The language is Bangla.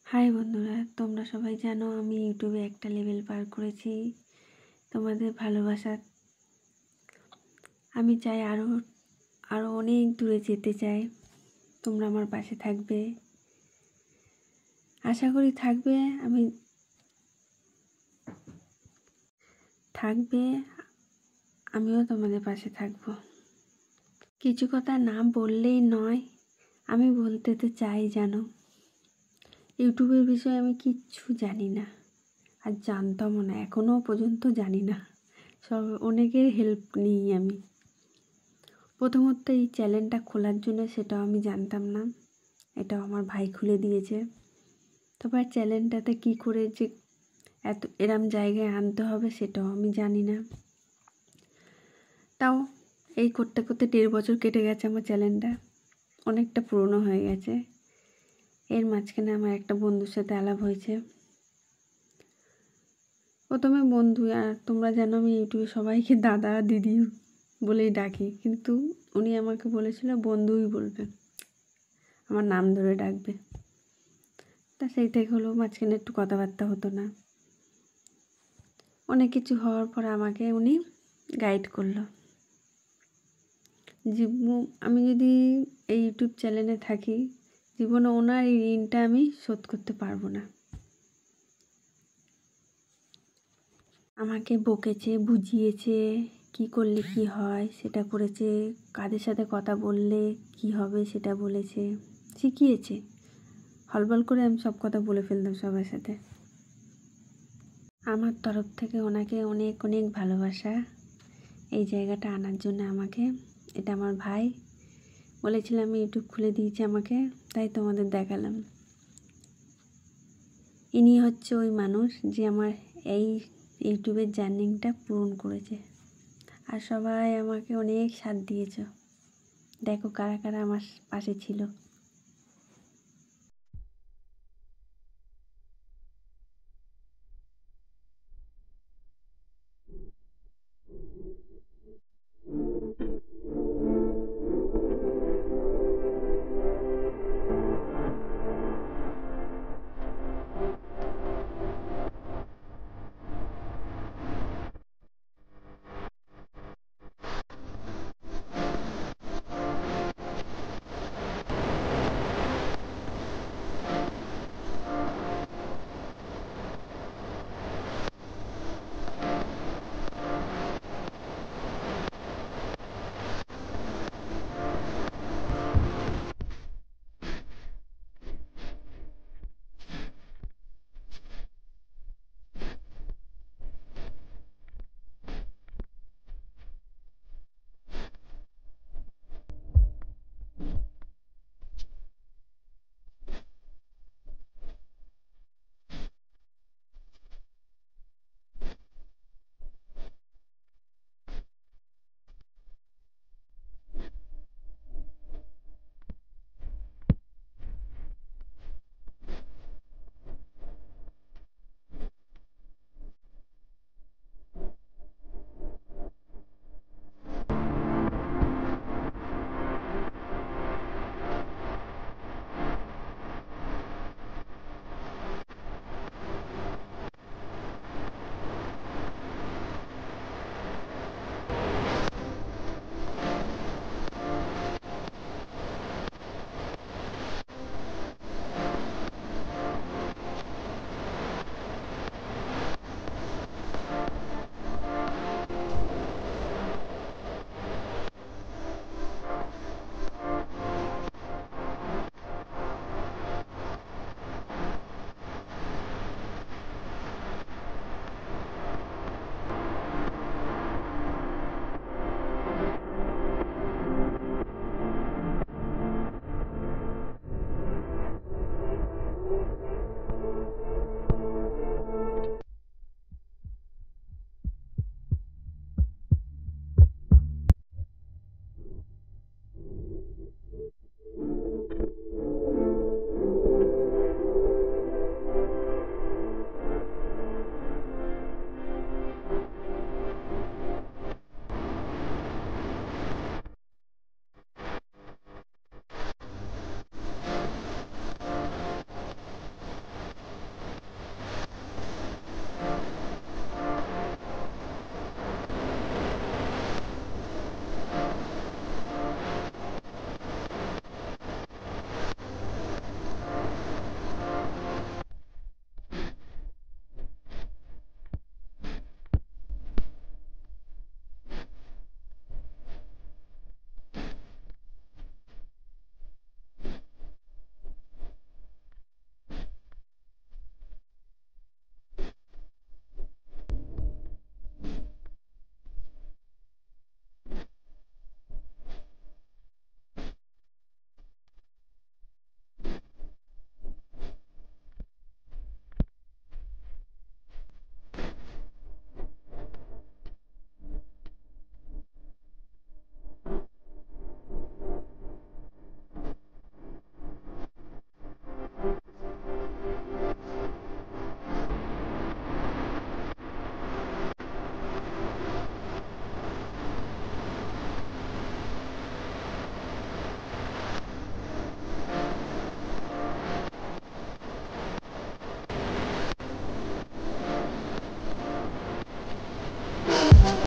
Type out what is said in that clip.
হাই বন্ধুরা, তোমরা সবাই জানো আমি ইউটিউবে একটা লেভেল পার করেছি। তোমাদের ভালোবাসা আমি চাই আরও অনেক দূরে যেতে চাই। তোমরা আমার পাশে থাকবে, আশা করি থাকবে। আমিও তোমাদের পাশে থাকবো। কিছু কথা না বললেই নয়, আমি বলতে তো চাই। জানো, ইউটিউবের বিষয়ে আমি কিচ্ছু জানি না, আর জানতামও না, এখনও পর্যন্ত জানি না। অনেকের হেল্প নিই আমি। প্রথমত এই চ্যানেলটা খোলার জন্য সেটাও আমি জানতাম না, এটাও আমার ভাই খুলে দিয়েছে। তারপর চ্যানেলটাতে কী করে যে এরম জায়গায় আনতে হবে সেটাও আমি জানি না। তাও এই করতে করতে 1.5 বছর কেটে গেছে। আমার চ্যানেলটা অনেকটা পুরনো হয়ে গেছে। এর মাঝখানে আমার একটা বন্ধুর সাথে আলাপ হয়েছে। প্রথমে বন্ধু, আর তোমরা জানো আমি ইউটিউবে সবাইকে দাদা দিদি বলেই ডাকি, কিন্তু উনি আমাকে বলেছিল বন্ধুই বলবে, আমার নাম ধরে ডাকবে। তা সেই থেকে হলো, মাঝখানে একটু কথাবার্তা হতো না। অনেক কিছু হওয়ার পর আমাকে উনি গাইড করলো। আমি যদি এই ইউটিউব চ্যানেলে থাকি, জীবনে ওনার এই ঋণটা আমি শোধ করতে পারবো না। আমাকে বকেছে, বুঝিয়েছে, কি করলে কি হয় সেটা করেছে, কাদের সাথে কথা বললে কি হবে সেটা বলেছে, শিখিয়েছে। হলবল করে আমি সব কথা বলে ফেলতাম সবার সাথে। আমার তরফ থেকে ওনাকে অনেক অনেক ভালোবাসা। এই জায়গাটা আনার জন্য আমাকে, এটা আমার ভাই বলেছিলাম, আমি ইউটিউব খুলে দিয়েছি আমাকে, তাই তোমাদের দেখালাম। ইনি হচ্ছে ওই মানুষ যে আমার এই ইউটিউবের জার্নিটা পূরণ করেছে। আর সবাই আমাকে অনেক সাথ দিয়েছ। দেখো কারা কারা আমার পাশে ছিল।